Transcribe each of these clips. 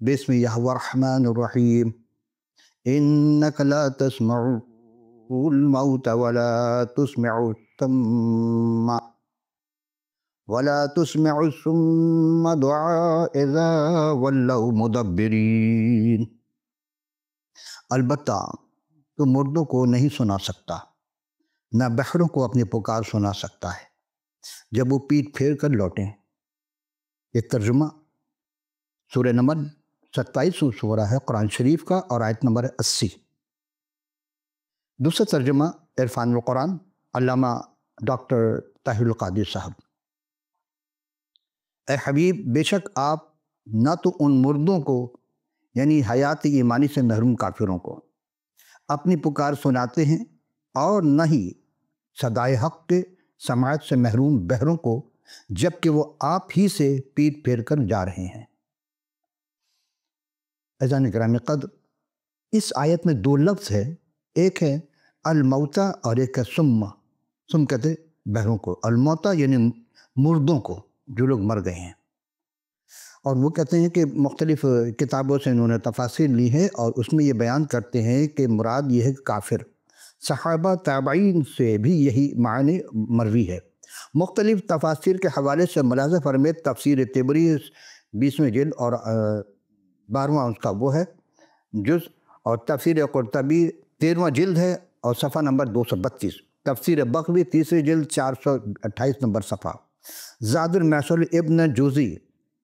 بسم اللہ الرحمن الرحیم انک لا تسمع الموت ولا تسمع الصم دعاء اذا ولوا مدبرین۔ البتہ تو مردوں کو نہیں سنا سکتا، نہ بہروں کو اپنی پکار سنا سکتا ہے جب وہ پیٹ پھیر کر لوٹیں۔ ایک ترجمہ سورہ نمل 27 سورہ ہے قرآن شریف کا اور آیت نمبر 80۔ دوسرا ترجمہ عرفان القرآن علامہ ڈاکٹر طاہر القادری صاحب۔ اے حبیب، بے شک آپ نہ تو ان مردوں کو یعنی حیات ایمانی سے محروم کافروں کو اپنی پکار سناتے ہیں اور نہ ہی صدائے حق کے سماعت سے محروم بہروں کو جبکہ وہ آپ ہی سے پیٹ پھیر کر جا رہے ہیں۔ عزیزان گرامی قدر، اس آیت میں دو لفظ ہے، ایک ہے الموتا اور ایک ہے سم کہتے بہروں کو۔ الموتا یعنی مردوں کو جو لوگ مر گئے ہیں، اور وہ کہتے ہیں کہ مختلف کتابوں سے انہوں نے تفاسیر لی ہے اور اس میں یہ بیان کرتے ہیں کہ مراد یہ ہے کہ کافر۔ صحابہ تابعین سے بھی یہی معنی مروی ہے۔ مختلف تفاسیر کے حوالے سے ملاحظہ فرمائے تفسیر طبری 20ویں جلد اور 12واں اس کا وہ ہے جز، اور تفسیر قرطبی 13واں جلد ہے اور صفحہ نمبر 232، تفسیر بغوی 3ری جلد 428 نمبر صفحہ، زاد المعسول ابن جوزی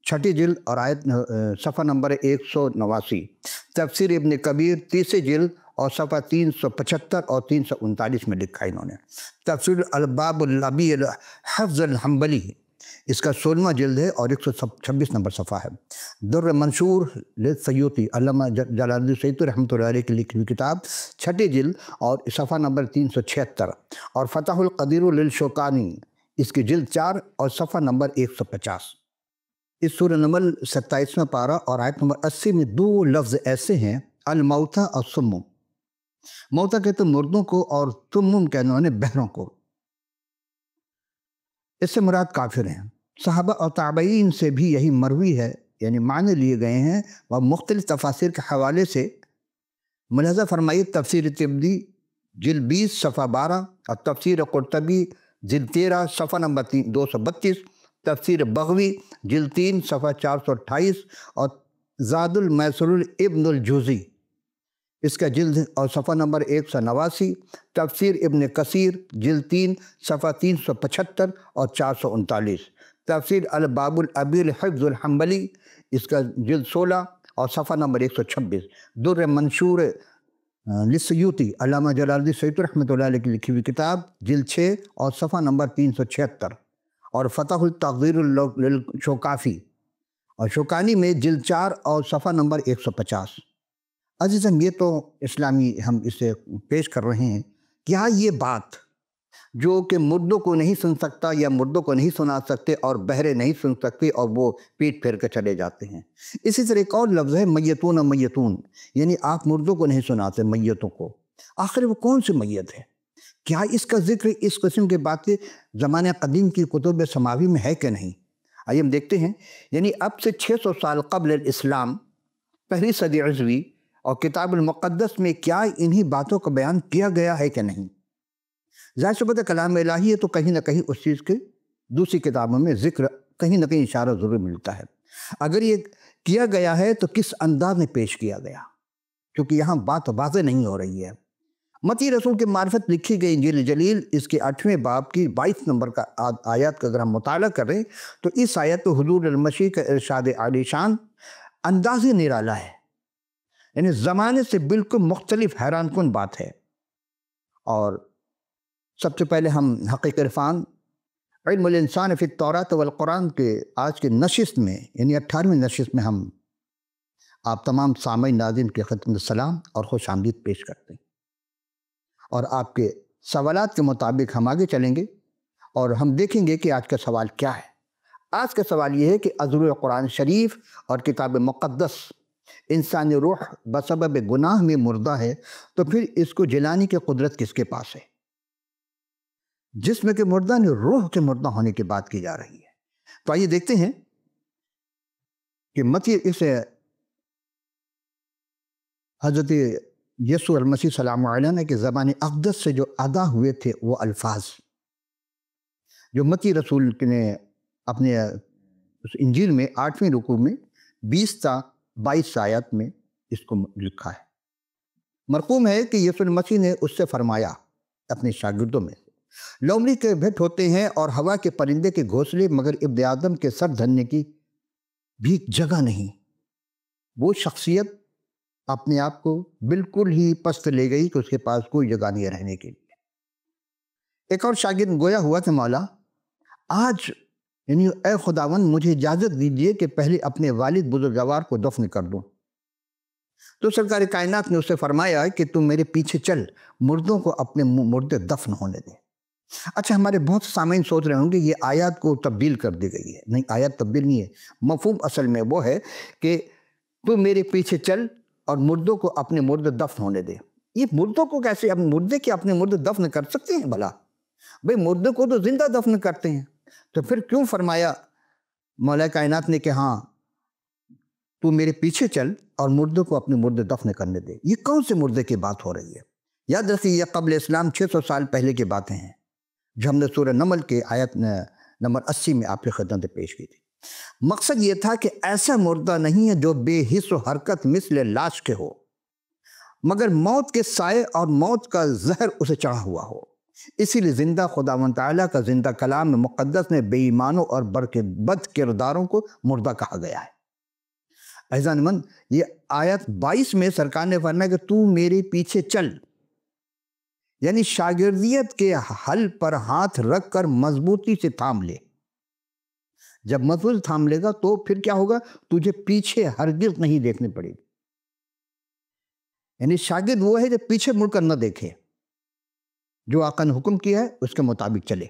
6ٹھی جلد اور آیت صفحہ نمبر 189، تفسیر ابن کبیر 30 جلد اور صفحہ 375 اور 339 میں لکھا ہے انہوں نے۔ تفسیر الباب الابی الحفظ الحنبلی اس کا 16واں جلد ہے اور 126 نمبر صفحہ ہے۔ در منشور للسیوطی علامہ جلال الدین سیوطی رحمۃ اللہ علیہ کی لکھی ہوئی کتاب 6ٹھی جلد اور صفحہ نمبر 376، اور فتح القدیر للشوکانی اس کی جلد 4 اور صفحہ نمبر 150۔ اس سورہ نمل 27واں پارہ اور آیت نمبر 80 میں دو لفظ ایسے ہیں، الموتا اور سمم۔ موتا کہتے ہیں مردوں کو اور سمم کہنے والے بہروں کو۔ اس سے مراد کافر ہیں۔ صحابہ اور تابعین سے بھی یہی مروی ہے، یعنی معنی لیے گئے ہیں، اور مختلف تفاسیر کے حوالے سے ملاحظہ فرمائیے تفسیر طبری جلد 20 صفحہ 12 اور تفسیر قرطبی جلد 13 صفحہ نمبر 232، تفسیر بغوی جلد 3 صفحہ 428 اور زاد المعسول ابن الجوزی اس کا جلد اور صفحہ نمبر 189، تفسیر ابن کثیر جلد 3 صفحہ 375 اور 439، تفسیر الباب الابی الحفظ الحنبلی اس کا جلد 16 اور صفحہ نمبر 126، در منشور للسیوطی علامہ جلال الدین سیوطی رحمۃ اللہ علیہ کی لکھی ہوئی کتاب جلد 6 اور صفحہ نمبر 376، اور فتح التقدیر للشوکافی اور شوکانی میں جلد 4 اور صفحہ نمبر 150۔ عزیزم، یہ تو اسلامی ہم اسے پیش کر رہے ہیں، کیا یہ بات جو کہ مردوں کو نہیں سن سکتا یا مردوں کو نہیں سنا سکتے اور بہرے نہیں سن سکتے اور وہ پیٹ پھیر کر چلے جاتے ہیں۔ اسی طرح ایک اور لفظ ہے میتون میتون، یعنی آپ مردوں کو نہیں سناتے، میتوں کو۔ آخر وہ کون سی میت ہے؟ کیا اس کا ذکر اس قسم کے باتیں زمانہ قدیم کی کتب سماوی میں ہے کہ نہیں؟ آئیے ہم دیکھتے ہیں، یعنی اب سے 600 سال قبل الاسلام، پہلی صدی عیسوی اور کتاب المقدس میں کیا انہی باتوں کا بیان کیا گیا ہے کہ نہیں؟ ظاہر سی بات ہے کلام الہی ہے تو کہیں نہ کہیں اس چیز کے دوسری کتابوں میں ذکر کہیں نہ کہیں اشارہ ضرور ملتا ہے۔ اگر یہ کیا گیا ہے تو کس انداز میں پیش کیا گیا، کیونکہ یہاں بات واضح نہیں ہو رہی ہے۔ متی رسول کی معرفت لکھی گئی انجیل جلیل اس کے 8ویں باب کی 22 نمبر کا آیات کا اگر ہم مطالعہ کریں تو اس آیت تو حضور المسیح کا ارشاد عالی شان انداز ہی نرالا ہے، یعنی زمانے سے بالکل مختلف حیران کن بات ہے۔ اور سب سے پہلے ہم حقیق عرفان علم الانسان فی التوراۃ والقرآن کے آج کے نشست میں یعنی 18ویں نشست میں ہم آپ تمام سامعین ناظرین کی خدمت سلام اور خوش آمدید پیش کرتے ہیں، اور آپ کے سوالات کے مطابق ہم آگے چلیں گے اور ہم دیکھیں گے کہ آج کا سوال کیا ہے۔ آج کا سوال یہ ہے کہ ازور قرآن شریف اور کتاب مقدس انسانی روح بسبب گناہ میں مردہ ہے، تو پھر اس کو جلانے کی قدرت کس کے پاس ہے؟ جسم کے مردہ نے روح کے مردہ ہونے کی بات کی جا رہی ہے۔ تو آئیے دیکھتے ہیں کہ متی اس حضرت یسوع المسیح سلام علیہ کے زبان اقدس سے جو ادا ہوئے تھے وہ الفاظ، جو متی رسول نے اپنے اس انجیل میں 8ویں رکوع میں 20 تا 22 آیات میں اس کو لکھا ہے۔ مرقوم ہے کہ یسوع المسیح نے اس سے فرمایا اپنے شاگردوں میں، لومڑی کے بھیٹ ہوتے ہیں اور ہوا کے پرندے کے گھونسلے، مگر ابن آدم کے سر دھرنے کی بھی جگہ نہیں۔ وہ شخصیت اپنے آپ کو بالکل ہی پست لے گئی کہ اس کے پاس کوئی جگہ نہیں رہنے کے لیے۔ ایک اور شاگرد گویا ہوا کہ مولا آج یعنی اے خداوند مجھے اجازت دیجیے کہ پہلے اپنے والد بزرگوار کو دفن کر دوں۔ تو سرکار کائنات نے اسے فرمایا کہ تم میرے پیچھے چل، مردوں کو اپنے مردے دفن ہونے دے۔ اچھا، ہمارے بہت سامعین سوچ رہے ہوں گے یہ آیات کو تبدیل کر دی گئی ہے۔ نہیں، آیات تبدیل نہیں ہے، مفہوم اصل میں وہ ہے کہ تم میرے پیچھے چل اور مردوں کو اپنے مردے دفن ہونے دے۔ یہ مردوں کو کیسے، مردے کے اپنے مردے دفن کر سکتے ہیں بھلا؟ بھئی مردوں کو تو زندہ دفن کرتے ہیں، تو پھر کیوں فرمایا مولا کائنات نے کہ ہاں تو میرے پیچھے چل اور مردوں کو اپنے مردے دفن کرنے دے؟ یہ کون سے مردے کی بات ہو رہی ہے؟ یاد رکھیے یہ قبل اسلام 600 سال پہلے کی باتیں ہیں، جو ہم نے سورہ نمل کے آیت نمبر 80 میں آپ کی خدمت پیش کی تھی۔ مقصد یہ تھا کہ ایسا مردہ نہیں ہے جو بے حس و حرکت مثل لاش کے ہو، مگر موت کے سائے اور موت کا زہر اسے چڑھا ہوا ہو۔ اسی لیے زندہ خداوند تعالیٰ کا زندہ کلام مقدس نے بے ایمانوں اور بد کرداروں کو مردہ کہا گیا ہے۔ عزیزان من، یہ آیت 22 میں سرکار نے فرمایا کہ تو میرے پیچھے چل، یعنی شاگردیت کے حل پر ہاتھ رکھ کر مضبوطی سے تھام لے۔ جب مضبوط تھام لے گا تو پھر کیا ہوگا؟ تجھے پیچھے ہرگز نہیں دیکھنے پڑے گی۔ یعنی شاگرد وہ ہے جو پیچھے مڑ کر نہ دیکھے، جو آقا نے حکم کیا ہے اس کے مطابق چلے۔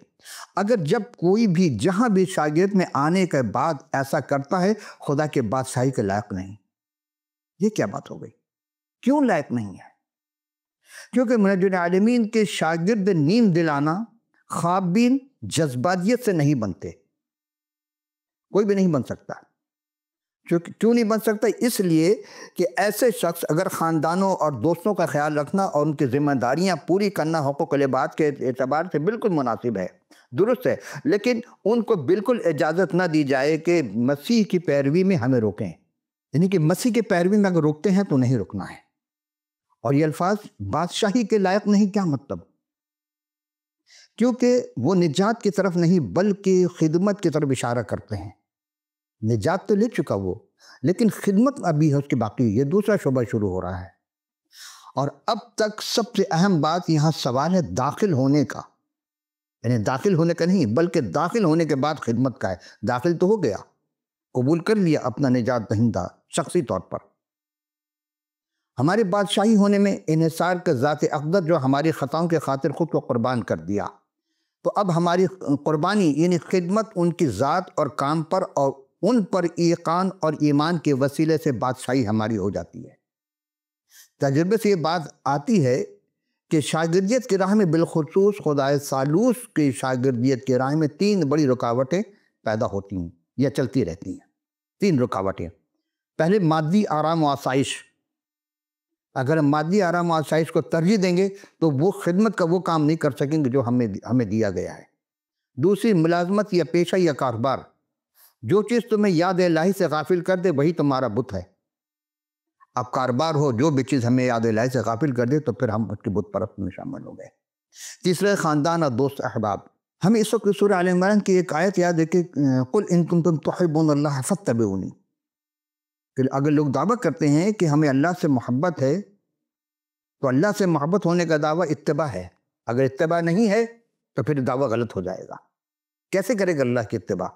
اگر جب کوئی بھی جہاں بھی شاگرد میں آنے کے بعد ایسا کرتا ہے، خدا کے بادشاہی کے لائق نہیں۔ یہ کیا بات ہو گئی؟ کیوں لائق نہیں ہے؟ کیونکہ منجم عالمین کے شاگرد نیم دلانہ، خواب بین، جذباتیت سے نہیں بنتے۔ کوئی بھی نہیں بن سکتا۔ کیوں نہیں بن سکتا؟ اس لیے کہ ایسے شخص اگر خاندانوں اور دوستوں کا خیال رکھنا اور ان کی ذمہ داریاں پوری کرنا حقوق العباد کے اعتبار سے بالکل مناسب ہے، درست ہے، لیکن ان کو بالکل اجازت نہ دی جائے کہ مسیح کی پیروی میں ہمیں روکیں۔ یعنی کہ مسیح کی پیروی میں اگر روکتے ہیں تو نہیں رکنا ہے۔ اور یہ الفاظ بادشاہی کے لائق نہیں، کیا مطلب؟ کیونکہ وہ نجات کی طرف نہیں بلکہ خدمت کی طرف اشارہ کرتے ہیں۔ نجات تو لے چکا وہ، لیکن خدمت ابھی ہے اس کی باقی، یہ دوسرا شعبہ شروع ہو رہا ہے۔ اور اب تک سب سے اہم بات یہاں سوال ہے داخل ہونے کا، یعنی داخل ہونے کا نہیں بلکہ داخل ہونے کے بعد خدمت کا ہے۔ داخل تو ہو گیا، قبول کر لیا اپنا نجات دہندہ شخصی طور پر۔ ہمارے بادشاہی ہونے میں انحصار کا ذات اقدس جو ہماری خطاؤں کے خاطر خود کو قربان کر دیا، تو اب ہماری قربانی یعنی خدمت ان کی ذات اور کام پر اور ان پر ایقان اور ایمان کے وسیلے سے بادشاہی ہماری ہو جاتی ہے۔ تجربے سے یہ بات آتی ہے کہ شاگردیت کی راہ میں بالخصوص خدائے ثالوث کی شاگردیت کی راہ میں 3 بڑی رکاوٹیں پیدا ہوتی ہیں یا چلتی رہتی ہیں۔ 3 رکاوٹیں۔ پہلے مادی آرام و آسائش۔ اگر ہم مادی آرام و آسائش کو ترجیح دیں گے تو وہ خدمت کا وہ کام نہیں کر سکیں گے جو ہمیں دیا گیا ہے۔ دوسری ملازمت یا پیشہ یا کاروبار۔ جو چیز تمہیں یاد الہی سے غافل کر دے وہی تمہارا بت ہے۔ اب کاروبار ہو، جو بھی چیز ہمیں یاد الہی سے غافل کر دے تو پھر ہم اس کے بت پرست میں شامل ہو گئے۔ تیسرے خاندان اور دوست احباب۔ ہمیں اس وقت سورہ آل عمران کی ایک آیت یاد ہے کہ قل ان کنتم تحبون اللہ فاتبعونی، کہ اگر لوگ دعویٰ کرتے ہیں کہ ہمیں اللہ سے محبت ہے تو اللہ سے محبت ہونے کا دعویٰ اتباع ہے۔ اگر اتباع نہیں ہے تو پھر دعویٰ غلط ہو جائے گا۔ کیسے کرے گا اللہ کی اتباع؟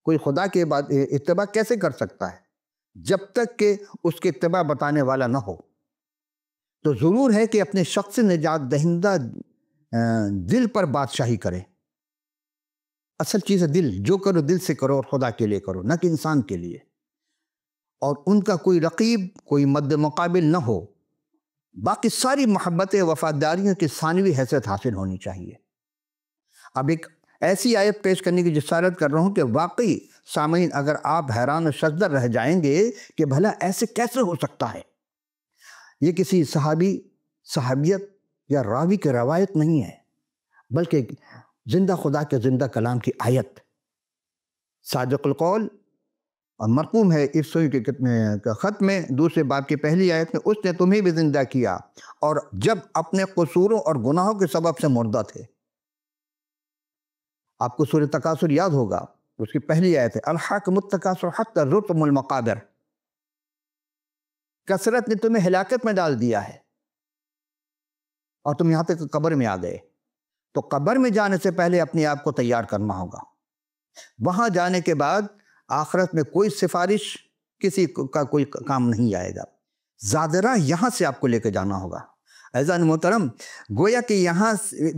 کوئی خدا کے بعد اتباع کیسے کر سکتا ہے جب تک کہ اس کے اتباع بتانے والا نہ ہو؟ تو ضرور ہے کہ اپنے شخص نجات دہندہ دل پر بادشاہی کرے۔ اصل چیز ہے دل، جو کرو دل سے کرو اور خدا کے لیے کرو، نہ کہ انسان کے لیے، اور ان کا کوئی رقیب، کوئی مد مقابل نہ ہو۔ باقی ساری محبتیں وفاداریوں کی ثانوی حیثیت حاصل ہونی چاہیے۔ اب ایک ایسی آیت پیش کرنے کی جسارت کر رہا ہوں کہ واقعی سامعین اگر آپ حیران و شزدر رہ جائیں گے کہ بھلا ایسے کیسے ہو سکتا ہے۔ یہ کسی صحابی، صحابیت یا راوی کی روایت نہیں ہے، بلکہ زندہ خدا کے زندہ کلام کی آیت، صادق القول، اور مرقوم ہے افسوئی کے خط میں دوسرے باب کی پہلی آیت میں، اس نے تمہیں بھی زندہ کیا اور جب اپنے قصوروں اور گناہوں کے سبب سے مردہ تھے۔ آپ کو سورہ تکاثر یاد ہوگا، اس کی پہلی آیت ہے الحاکم التکاثر حتی زرتم المقابر، کثرت نے تمہیں ہلاکت میں ڈال دیا ہے اور تم یہاں تک قبر میں آ گئے۔ تو قبر میں جانے سے پہلے اپنے آپ کو تیار کرنا ہوگا، وہاں جانے کے بعد آخرت میں کوئی سفارش کسی کا کوئی کام نہیں آئے گا، زادرہ یہاں سے آپ کو لے کے جانا ہوگا۔ عزیزان محترم، گویا کہ یہاں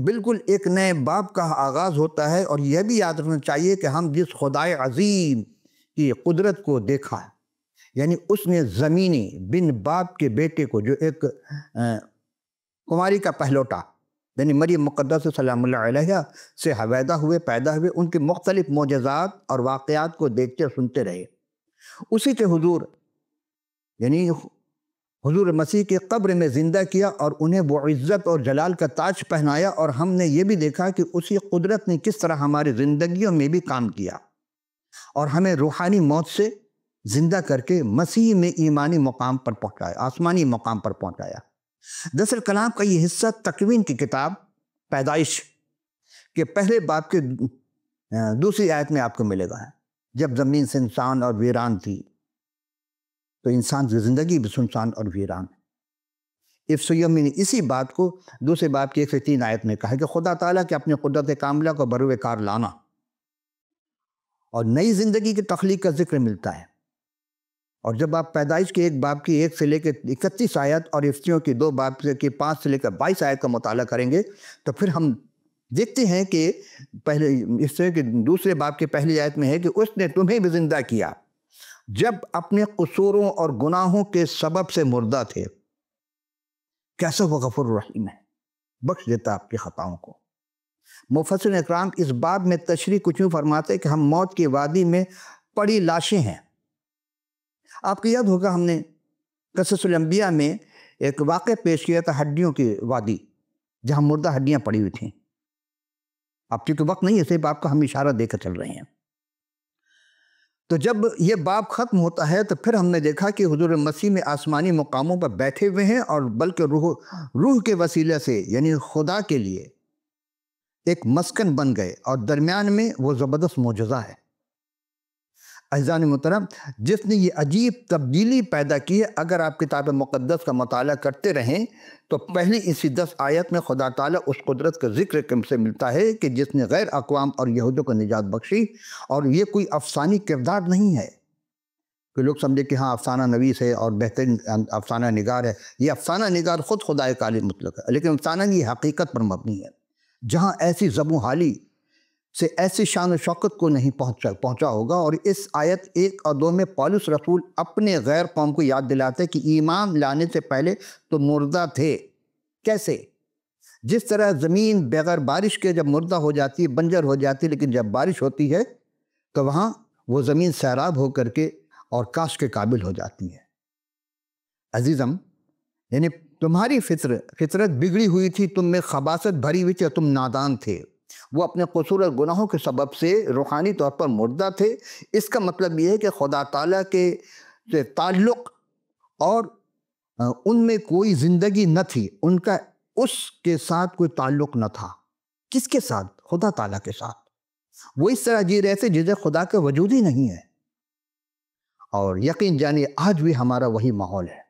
بالکل ایک نئے باب کا آغاز ہوتا ہے، اور یہ بھی یاد رکھنا چاہیے کہ ہم جس خدائے عظیم کی قدرت کو دیکھا ہے، یعنی اس نے زمینی بن باپ کے بیٹے کو، جو ایک کماری کا پہلوٹا یعنی مریم مقدس سلام اللہ علیہ سے حویدہ ہوئے، پیدا ہوئے، ان کے مختلف معجزات اور واقعات کو دیکھتے سنتے رہے، اسی کے حضور یعنی حضور مسیح کے قبر میں زندہ کیا اور انہیں وہ عزت اور جلال کا تاج پہنایا، اور ہم نے یہ بھی دیکھا کہ اسی قدرت نے کس طرح ہماری زندگیوں میں بھی کام کیا اور ہمیں روحانی موت سے زندہ کر کے مسیح میں ایمانی مقام پر پہنچایا، آسمانی مقام پر پہنچایا۔ دراصل کلام کا یہ حصہ تکوین کی کتاب پیدائش کے پہلے باب کے دوسری آیت میں آپ کو ملے گا۔ جب زمین سنسان اور ویران تھی تو انسان کی زندگی بھی سنسان اور ویران ہے۔ افسیومی نے اسی بات کو دوسرے باب کی 103 آیت میں کہا کہ خدا تعالیٰ کے اپنے قدرت کاملہ کو بروئے کار لانا اور نئی زندگی کی تخلیق کا ذکر ملتا ہے۔ اور جب آپ پیدائش کے ایک باب کی 1 سے لے کے 31 آیت اور افسیوں کی 2 باب کی 5 سے لے کر 22 آیت کا مطالعہ کریں گے تو پھر ہم دیکھتے ہیں کہ پہلے افسیوں کے دوسرے باب کی پہلی آیت میں ہے کہ اس نے تمہیں بھی زندہ کیا جب اپنے قصوروں اور گناہوں کے سبب سے مردہ تھے۔ کیسا وہ غفور الرحیم ہے، بخش دیتا آپ کی خطاؤں کو۔ مفسرین اکرام اس باب میں تشریح کچھ یوں فرماتے کہ ہم موت کی وادی میں پڑی لاشیں ہیں۔ آپ کو یاد ہوگا ہم نے قصص الانبیاء میں ایک واقعہ پیش کیا تھا، ہڈیوں کی وادی، جہاں مردہ ہڈیاں پڑی ہوئی تھیں۔ اب چونکہ وقت نہیں ہے، صرف آپ کو ہم اشارہ دے کر چل رہے ہیں۔ تو جب یہ باب ختم ہوتا ہے تو پھر ہم نے دیکھا کہ حضور مسیح میں آسمانی مقاموں پر بیٹھے ہوئے ہیں، اور بلکہ روح کے وسیلے سے یعنی خدا کے لیے ایک مسکن بن گئے، اور درمیان میں وہ زبردست معجزہ ہے۔ عزیزان محترم، جس نے یہ عجیب تبدیلی پیدا کی ہے، اگر آپ کتاب مقدس کا مطالعہ کرتے رہیں تو پہلی اسی 10 آیت میں خدا تعالیٰ اس قدرت کا ذکر کم سے ملتا ہے کہ جس نے غیر اقوام اور یہودوں کو نجات بخشی، اور یہ کوئی افسانی کردار نہیں ہے کہ لوگ سمجھے کہ ہاں افسانہ نویس ہے اور بہترین افسانہ نگار ہے۔ یہ افسانہ نگار خود خدائے کالم مطلق ہے، لیکن افسانہ یہ حقیقت پر مبنی ہے، جہاں ایسی زبوں حالی سے ایسی شان و شوکت کو نہیں پہنچا ہوگا۔ اور اس آیت 1 اور 2 میں پولس رسول اپنے غیر قوم کو یاد دلاتے کہ ایمان لانے سے پہلے تو مردہ تھے۔ کیسے؟ جس طرح زمین بغیر بارش کے جب مردہ ہو جاتی ہے، بنجر ہو جاتی ہے، لیکن جب بارش ہوتی ہے تو وہاں وہ زمین سیراب ہو کر کے اور کاشت کے قابل ہو جاتی ہے۔ عزیزم، یعنی تمہاری فطرت بگڑی ہوئی تھی، تم میں خباثت بھری ہوئی تھی اور تم نادان تھے۔ وہ اپنے قصور اور گناہوں کے سبب سے روحانی طور پر مردہ تھے۔ اس کا مطلب یہ ہے کہ خدا تعالیٰ کے تعلق اور ان میں کوئی زندگی نہ تھی، ان کا اس کے ساتھ کوئی تعلق نہ تھا۔ کس کے ساتھ؟ خدا تعالیٰ کے ساتھ۔ وہ اس طرح جی رہے تھے جسے خدا کا وجود ہی نہیں ہے۔ اور یقین جانیے آج بھی ہمارا وہی ماحول ہے،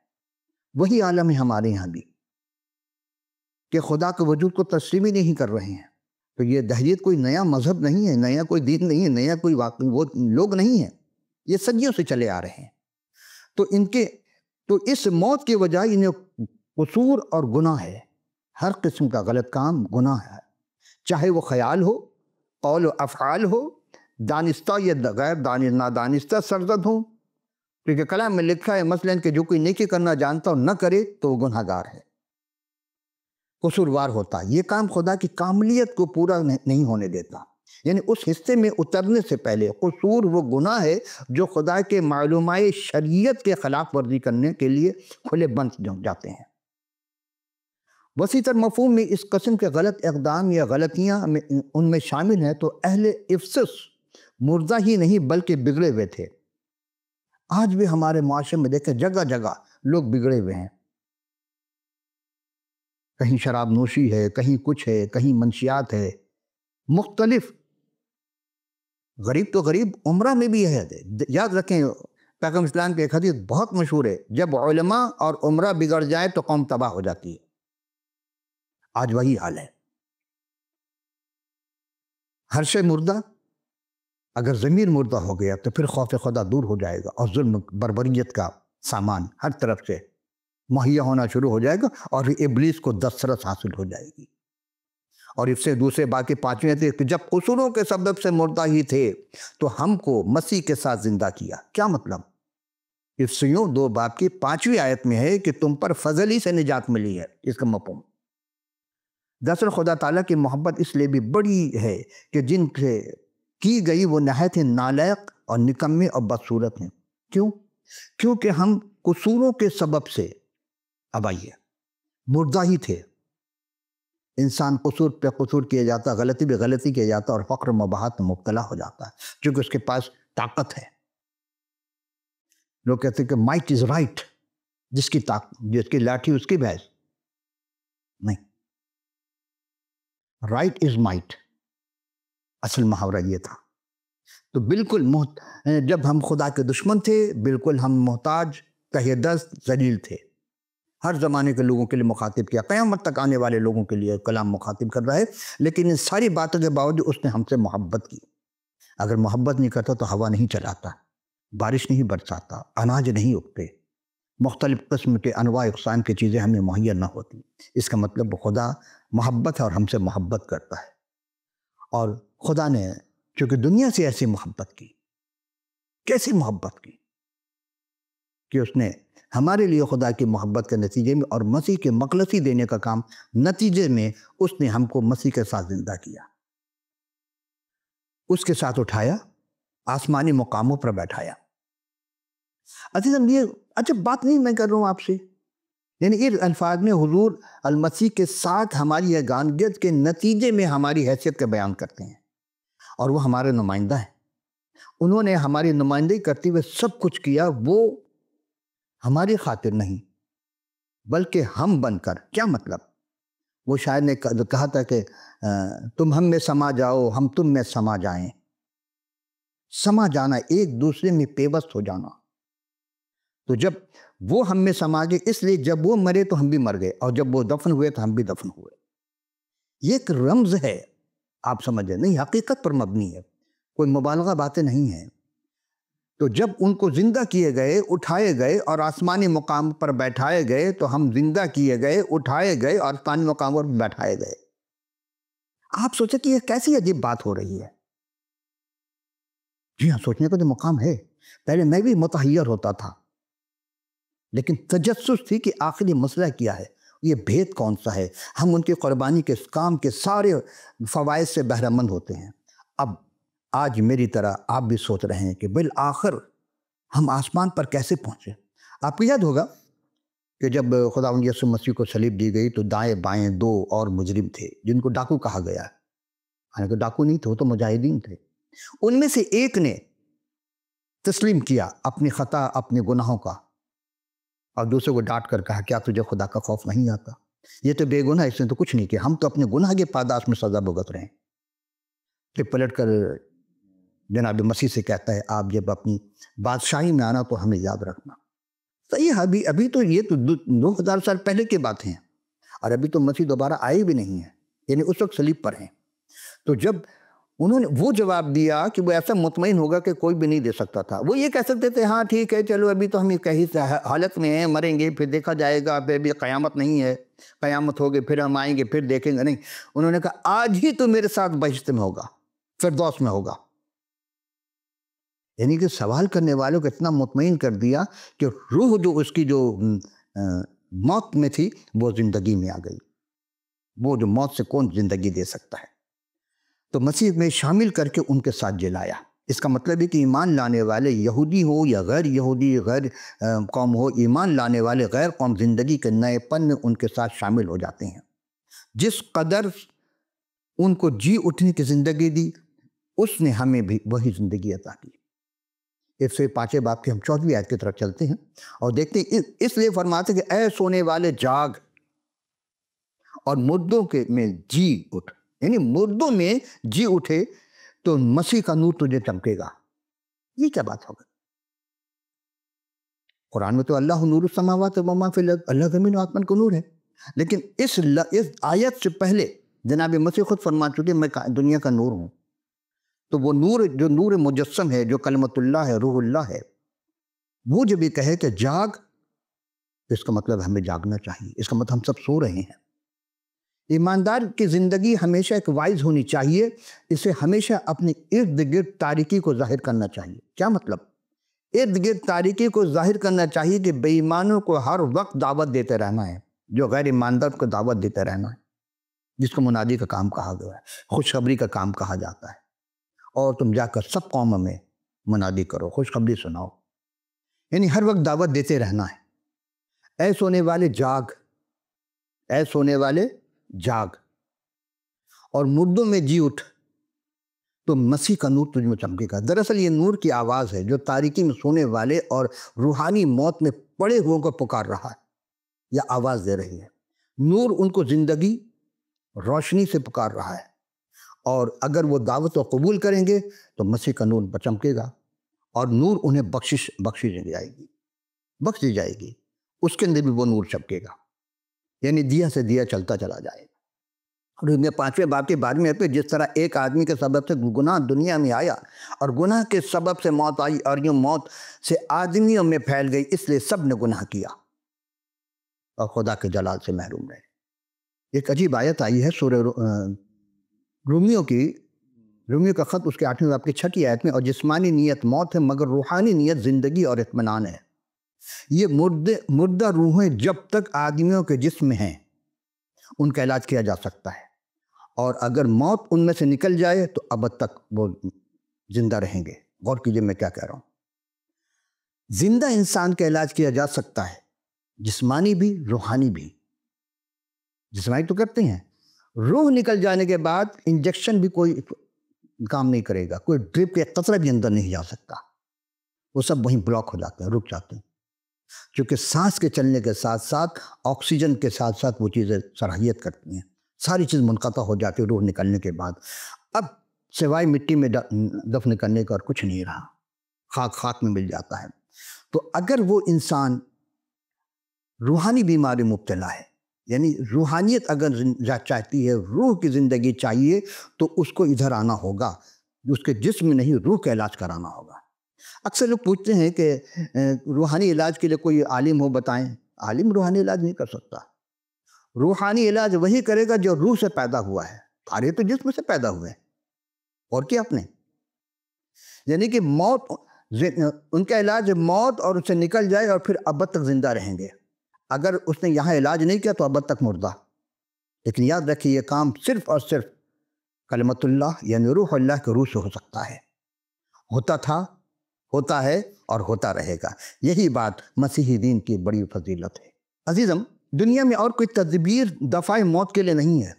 وہی عالم ہے ہمارے یہاں بھی، کہ خدا کے وجود کو تسلیم ہی نہیں کر رہے ہیں۔ تو یہ دہریت کوئی نیا مذہب نہیں ہے، نیا کوئی دین نہیں ہے، نیا کوئی وہ لوگ نہیں ہیں، یہ صدیوں سے چلے آ رہے ہیں۔ تو اس موت کی وجہ انہیں قصور اور گناہ ہے، ہر قسم کا غلط کام گناہ ہے، چاہے وہ خیال ہو، قول و افعال ہو، دانستہ یا غیر نادانستہ سرزد ہوں، کیونکہ کلام میں لکھا ہے مثلاً کہ جو کوئی نیکی کرنا جانتا اور نہ کرے تو وہ گناہ گار ہے، قصوروار ہوتا ہے۔ یہ کام خدا کی کاملیت کو پورا نہیں ہونے دیتا۔ یعنی اس حصے میں اترنے سے پہلے قصور وہ گناہ ہے جو خدا کے معلومات شریعت کے خلاف ورزی کرنے کے لیے کھلے بند جاتے ہیں۔ وسیع تر مفہوم میں اس قسم کے غلط اقدام یا غلطیاں ان میں شامل ہیں تو اہل افسس مردہ ہی نہیں بلکہ بگڑے ہوئے تھے۔ آج بھی ہمارے معاشرے میں دیکھیں جگہ جگہ لوگ بگڑے ہوئے ہیں، کہیں شراب نوشی ہے، کہیں کچھ ہے، کہیں منشیات ہے، مختلف۔ غریب تو غریب عمرہ میں بھی ہے۔ یاد رکھیں پیغمبر اسلام کی ایک حدیث بہت مشہور ہے، جب علماء اور عمرہ بگڑ جائے تو قوم تباہ ہو جاتی ہے۔ آج وہی حال ہے۔ ہر شے مردہ، اگر ضمیر مردہ ہو گیا تو پھر خوف خدا دور ہو جائے گا اور ظلم بربریت کا سامان ہر طرف سے مہیا ہونا شروع ہو جائے گا اور ابلیس کو دسترس حاصل ہو جائے گی۔ اور اس سے دوسرے باقی پانچویں تھے کہ جب قصوروں کے سبب سے مردہ ہی تھے تو ہم کو مسیح کے ساتھ زندہ کیا۔ کیا مطلب؟ افسیوں 2 باب کی 5ویں آیت میں ہے کہ تم پر فضل ہی سے نجات ملی ہے۔ اس کا مفہوم دراصل خدا تعالیٰ کی محبت اس لیے بھی بڑی ہے کہ جن سے کی گئی وہ نہایت نالائق اور نکمے اور بدصورت ہیں۔ کیوں؟ کیونکہ ہم قصوروں کے سبب سے، اب آئیے، مردہ ہی تھے۔ انسان قصور پہ قصور کیا جاتا، غلطی پہ غلطی کیا جاتا اور فقر و مباحت میں مبتلا ہو جاتا ہے کیونکہ اس کے پاس طاقت ہے۔ لوگ کہتے ہیں کہ مائٹ از رائٹ، جس کی طاقت، جس کی لاٹھی اس کی بھینس۔ نہیں، رائٹ از مائٹ، اصل محاورہ یہ تھا۔ تو بالکل جب ہم خدا کے دشمن تھے، بالکل ہم محتاج، تہہ دست، ذلیل تھے۔ ہر زمانے کے لوگوں کے لیے مخاطب کیا، قیامت تک آنے والے لوگوں کے لیے کلام مخاطب کر رہا ہے، لیکن ان ساری باتوں کے باوجود اس نے ہم سے محبت کی۔ اگر محبت نہیں کرتا تو ہوا نہیں چلاتا، بارش نہیں برساتا، اناج نہیں اگتے، مختلف قسم کے انواع اقسام کی چیزیں ہمیں مہیا نہ ہوتی۔ اس کا مطلب خدا محبت ہے اور ہم سے محبت کرتا ہے۔ اور خدا نے چونکہ دنیا سے ایسی محبت کی، کیسی محبت کی کہ اس نے ہمارے لیے خدا کی محبت کے نتیجے میں اور مسیح کے مخلصی دینے کا کام نتیجے میں اس نے ہم کو مسیح کے ساتھ زندہ کیا، اس کے ساتھ اٹھایا، آسمانی مقاموں پر بیٹھایا۔ عزیزم، یہ عجب بات نہیں میں کر رہا ہوں آپ سے، یعنی ان الفاظ میں حضور المسیح کے ساتھ ہماری یگانگیت کے نتیجے میں ہماری حیثیت کا بیان کرتے ہیں، اور وہ ہمارے نمائندہ ہیں۔ انہوں نے ہماری نمائندگی کرتے ہوئے سب کچھ کیا، وہ ہماری خاطر نہیں بلکہ ہم بن کر۔ کیا مطلب؟ وہ شاعر نے کہا تھا کہ تم ہم میں سما جاؤ، ہم تم میں سما جائیں۔ سما جانا، ایک دوسرے میں پیوست ہو جانا۔ تو جب وہ ہم میں سما گئے، اس لیے جب وہ مرے تو ہم بھی مر گئے، اور جب وہ دفن ہوئے تو ہم بھی دفن ہوئے۔ یہ ایک رمز ہے، آپ سمجھیں، نہیں، حقیقت پر مبنی ہے، کوئی مبالغہ باتیں نہیں ہیں۔ تو جب ان کو زندہ کیے گئے، اٹھائے گئے اور آسمانی مقام پر بیٹھائے گئے، تو ہم زندہ کیے گئے، اٹھائے گئے اور آسمانی مقام پر بیٹھائے گئے۔ آپ سوچیں کہ یہ کیسی عجیب بات ہو رہی ہے؟ جی ہاں، سوچنے کا تو مقام ہے۔ پہلے میں بھی متحیر ہوتا تھا، لیکن تجسس تھی کہ آخری مسئلہ کیا ہے، یہ بھید کون سا ہے۔ ہم ان کی قربانی کے کام کے سارے فوائد سے بہرہ مند ہوتے ہیں۔ اب آج میری طرح آپ بھی سوچ رہے ہیں کہ بالآخر ہم آسمان پر کیسے پہنچے۔ آپ کو یاد ہوگا کہ جب خداوند یسوع مسیح کو صلیب دی گئی تو دائیں بائیں 2 اور مجرم تھے جن کو ڈاکو کہا گیا، حالانکہ ڈاکو نہیں تھے، وہ تو مجاہدین تھے۔ ان میں سے ایک نے تسلیم کیا اپنی خطا، اپنے گناہوں کا، اور دوسرے کو ڈانٹ کر کہا، کیا تجھے خدا کا خوف نہیں آتا؟ یہ تو بے گناہ، اس نے تو کچھ نہیں کیا، ہم تو اپنے گناہ کے پاداش میں سزا بھگت رہے ہیں۔ پھر پلٹ کر جناب مسیح سے کہتا ہے، آپ جب اپنی بادشاہی میں آنا تو ہمیں یاد رکھنا۔ صحیح ہے، ابھی تو یہ تو 2000 سال پہلے کی بات ہیں، اور ابھی تو مسیح دوبارہ آئے بھی نہیں ہیں، یعنی اس وقت صلیب پر ہیں۔ تو جب انہوں نے وہ جواب دیا کہ وہ ایسا مطمئن ہوگا کہ کوئی بھی نہیں دے سکتا تھا، وہ یہ کہہ سکتے تھے، ہاں ٹھیک ہے، چلو ابھی تو ہم کہیں حالت میں ہیں، مریں گے، پھر دیکھا جائے گا، پھر بھی قیامت نہیں ہے، قیامت ہوگی پھر ہم آئیں گے، پھر دیکھیں گے۔ نہیں، انہوں نے کہا آج ہی تو میرے ساتھ بہشت میں ہوگا، فردوس میں ہوگا۔ یعنی کہ سوال کرنے والوں کو اتنا مطمئن کر دیا کہ روح جو اس کی جو موت میں تھی وہ زندگی میں آ گئی۔ وہ جو موت سے کون زندگی دے سکتا ہے؟ تو مسیح میں شامل کر کے ان کے ساتھ جلایا۔ اس کا مطلب ہے کہ ایمان لانے والے یہودی ہو یا غیر یہودی، غیر قوم ہو، ایمان لانے والے غیر قوم زندگی کے نئے پن میں ان کے ساتھ شامل ہو جاتے ہیں۔ جس قدر ان کو جی اٹھنے کی زندگی دی، اس نے ہمیں بھی وہی زندگی عطا کی۔ اس سے 5 باب کی ہم 14ویں آیت کی طرف چلتے ہیں اور دیکھتے ہیں، اس لیے فرماتے ہیں کہ اے سونے والے جاگ اور مردوں کے میں جی اٹھ، یعنی مردوں میں جی اٹھے تو مسیح کا نور تجھے چمکے گا۔ یہ کیا بات ہوگا؟ قرآن میں تو اللہ نور السماوات و ما فی الارض، اللہ زمین و آسمان کو نور ہے، لیکن اس آیت سے پہلے جناب مسیح خود فرما چکے میں دنیا کا نور ہوں۔ تو وہ نور جو نور مجسم ہے، جو کلمت اللہ ہے، روح اللہ ہے، وہ جب یہ کہے کہ جاگ، اس کا مطلب ہمیں جاگنا چاہیے، اس کا مطلب ہم سب سو رہے ہیں۔ ایماندار کی زندگی ہمیشہ ایک وائز ہونی چاہیے، اسے ہمیشہ اپنے ارد گرد تاریکی کو ظاہر کرنا چاہیے۔ کیا مطلب؟ ارد گرد تاریکی کو ظاہر کرنا چاہیے کہ بے ایمانوں کو ہر وقت دعوت دیتے رہنا ہے، جو غیر ایماندار کو دعوت دیتے رہنا ہے، جس کو منادی کا کام کہا گیا ہے، خوشخبری کا کام کہا جاتا ہے۔ اور تم جا کر سب قوموں میں منادی کرو، خوشخبری سناؤ، یعنی ہر وقت دعوت دیتے رہنا ہے۔ اے سونے والے جاگ، اے سونے والے جاگ اور مردوں میں جی اٹھ تو مسیح کا نور تجھ میں چمکے گا۔ دراصل یہ نور کی آواز ہے جو تاریکی میں سونے والے اور روحانی موت میں پڑے ہوئے کو پکار رہا ہے، یا آواز دے رہی ہے۔ نور ان کو زندگی، روشنی سے پکار رہا ہے، اور اگر وہ دعوت و قبول کریں گے تو مسیح کا نور چمکے گا، اور نور انہیں بخشی جائے گی، بخش دی جائے گی، اس کے اندر بھی وہ نور چمکے گا، یعنی دیا سے دیا چلتا چلا جائے گا۔ اور 5ویں باب کے بعد میں جس طرح ایک آدمی کے سبب سے گناہ دنیا میں آیا اور گناہ کے سبب سے موت آئی، اور یہ موت سے آدمیوں میں پھیل گئی، اس لیے سب نے گناہ کیا اور خدا کے جلال سے محروم رہے۔ ایک عجیب آیت آئی ہے سورہ رومیو کا خط، اس کے 8ویں باب کی 6 آیت میں، اور جسمانی نیت موت ہے مگر روحانی نیت زندگی اور اطمینان ہے۔ یہ مردہ روحیں جب تک آدمیوں کے جسم میں ہیں ان کا علاج کیا جا سکتا ہے، اور اگر موت ان میں سے نکل جائے تو ابد تک وہ زندہ رہیں گے۔ غور کیجئے میں کیا کہہ رہا ہوں۔ زندہ انسان کا علاج کیا جا سکتا ہے، جسمانی بھی روحانی بھی۔ جسمانی تو کرتے ہیں، روح نکل جانے کے بعد انجیکشن بھی کوئی کام نہیں کرے گا، کوئی ڈرپ کے قطرہ بھی اندر نہیں جا سکتا، وہ سب وہیں بلاک ہو جاتے ہیں، رک جاتے ہیں، کیونکہ سانس کے چلنے کے ساتھ ساتھ آکسیجن کے ساتھ ساتھ وہ چیزیں صلاحیت کرتی ہیں، ساری چیز منقطع ہو جاتی ہے روح نکلنے کے بعد۔ اب سوائے مٹی میں دفن کرنے کا اور کچھ نہیں رہا، خاک میں مل جاتا ہے۔ تو اگر وہ انسان روحانی بیماری مبتلا ہے، یعنی روحانیت اگر چاہتی ہے، روح کی زندگی چاہیے، تو اس کو ادھر آنا ہوگا، اس کے جسم میں نہیں، روح کا علاج کرانا ہوگا۔ اکثر لوگ پوچھتے ہیں کہ روحانی علاج کے لیے کوئی عالم ہو بتائیں۔ عالم روحانی علاج نہیں کر سکتا، روحانی علاج وہی کرے گا جو روح سے پیدا ہوا ہے، سارے تو جسم سے پیدا ہوئے ہیں، اور کیا اپنے، یعنی کہ موت، ان کا علاج موت اور اس سے نکل جائے اور پھر ابد تک زندہ رہیں گے۔ اگر اس نے یہاں علاج نہیں کیا تو ابد تک مردہ۔ لیکن یاد رکھیے یہ کام صرف اور صرف کلمت اللہ یعنی روح اللہ کے روح سے ہو سکتا ہے، ہوتا تھا، ہوتا ہے اور ہوتا رہے گا۔ یہی بات مسیحی دین کی بڑی فضیلت ہے۔ عزیزم، دنیا میں اور کوئی تدبیر دفع موت کے لیے نہیں ہے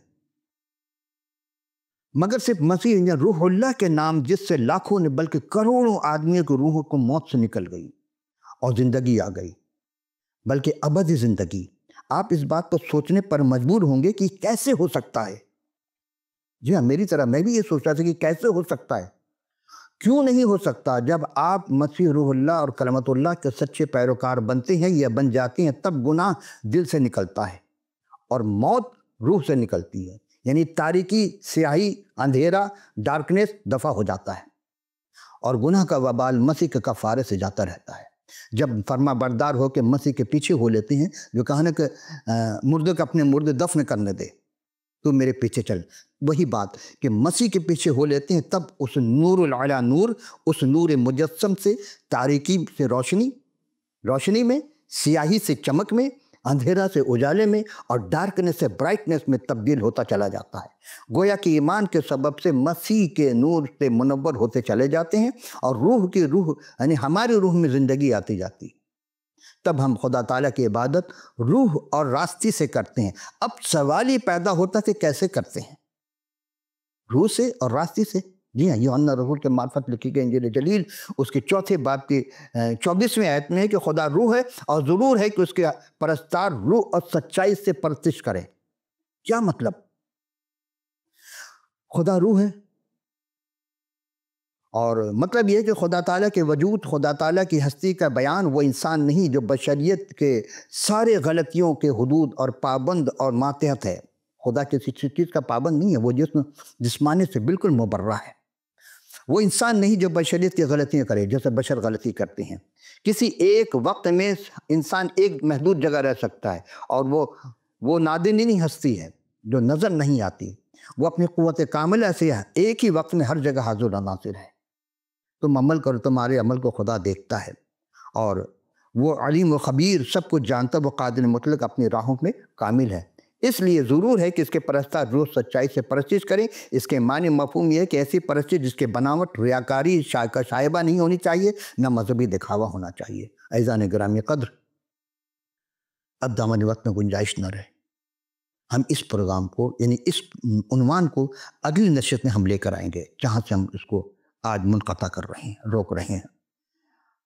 مگر صرف مسیح یعنی روح اللہ کے نام، جس سے لاکھوں نے بلکہ کروڑوں آدمیوں کی روحوں کو موت سے نکل گئی اور زندگی آ گئی، بلکہ ابدی زندگی۔ آپ اس بات کو سوچنے پر مجبور ہوں گے کہ کیسے ہو سکتا ہے۔ جی ہاں، میری طرح میں بھی یہ سوچ رہا تھا کہ کیسے ہو سکتا ہے، کیوں نہیں ہو سکتا؟ جب آپ مسیح روح اللہ اور کلمت اللہ کے سچے پیروکار بنتے ہیں یا بن جاتے ہیں، تب گناہ دل سے نکلتا ہے اور موت روح سے نکلتی ہے، یعنی تاریکی، سیاہی، اندھیرا، ڈارکنیس دفع ہو جاتا ہے، اور گناہ کا وبال مسیح کے کفارے سے جاتا رہتا ہے۔ جب فرما بردار ہو کے مسیح کے پیچھے ہو لیتے ہیں، جو کہا نا کہ مردے کو اپنے مردے دفن کرنے دے، تو میرے پیچھے چل، وہی بات کہ مسیح کے پیچھے ہو لیتے ہیں، تب اس نور العلا نور، اس نور مجسم سے تاریکی سے روشنی میں، سیاہی سے چمک میں، اندھیرا سے اجالے میں اور ڈارکنیس سے برائٹنیس میں تبدیل ہوتا چلا جاتا ہے۔ گویا کہ ایمان کے سبب سے مسیح کے نور سے منور ہوتے چلے جاتے ہیں اور روح کی روح یعنی ہماری روح میں زندگی آتی جاتی ہے۔ تب ہم خدا تعالیٰ کی عبادت روح اور راستی سے کرتے ہیں۔ اب سوال یہ پیدا ہوتا ہے کہ کیسے کرتے ہیں؟ روح سے اور راستی سے۔ جی ہاں، یوحنا رسول کے معرفت لکھی گئی انجیل جلیل اس کے 4 باب کی 24ویں آیت میں ہے کہ خدا روح ہے اور ضرور ہے کہ اس کے پرستار روح اور سچائی سے پرستش کریں۔ کیا مطلب؟ خدا روح ہے اور مطلب یہ ہے کہ خدا تعالیٰ کے وجود، خدا تعالیٰ کی ہستی کا بیان وہ انسان نہیں جو بشریت کے سارے غلطیوں کے حدود اور پابند اور ماتحت ہے۔ خدا کسی چیز کا پابند نہیں ہے، وہ جسمانی سے بالکل مبرہ ہے۔ وہ انسان نہیں جو بشریت کی غلطیاں کرے جیسے بشر غلطی کرتے ہیں۔ کسی ایک وقت میں انسان ایک محدود جگہ رہ سکتا ہے اور وہ نادنی ہستی ہے جو نظر نہیں آتی۔ وہ اپنی قوت کاملہ سے ایک ہی وقت میں ہر جگہ حاضر و ناظر ہے۔ تم عمل کرو، تمہارے عمل کو خدا دیکھتا ہے اور وہ علیم و خبیر، سب کچھ جانتا، وہ قادر مطلق اپنی راہوں میں کامل ہے۔ اس لیے ضرور ہے کہ اس کے پرستار روح سچائی سے پرستش کریں۔ اس کے معنی مفہوم یہ ہے کہ ایسی پرستش جس کے بناوٹ ریاکاری شائبہ نہیں ہونی چاہیے، نہ مذہبی دکھاوا ہونا چاہیے۔ عزیزان گرامی قدر، اب دامن وقت میں گنجائش نہ رہے، ہم اس پروگرام کو یعنی اس عنوان کو اگلی نشست میں ہم لے کر آئیں گے جہاں سے ہم اس کو آج منقطع کر رہے ہیں، روک رہے ہیں۔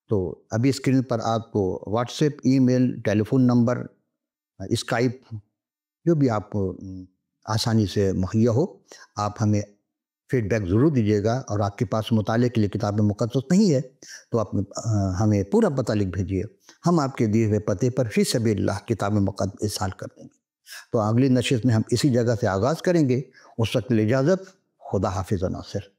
تو ابھی اسکرین پر آپ کو واٹس ایپ، ای میل، ٹیلی فون نمبر، اسکائپ، جو بھی آپ کو آسانی سے مہیا ہو، آپ ہمیں فیڈ بیک ضرور دیجیے گا۔ اور آپ کے پاس مطالعے کے لیے کتاب مقدس نہیں ہے تو آپ ہمیں پورا پتہ لکھ بھیجیے، ہم آپ کے دیے ہوئے پتے پر فی سبیل اللہ کتاب مقدس ارسال کر دیں گے۔ تو اگلی نشست میں ہم اسی جگہ سے آغاز کریں گے۔ اس وقت اجازت، خدا حافظ و ناصر۔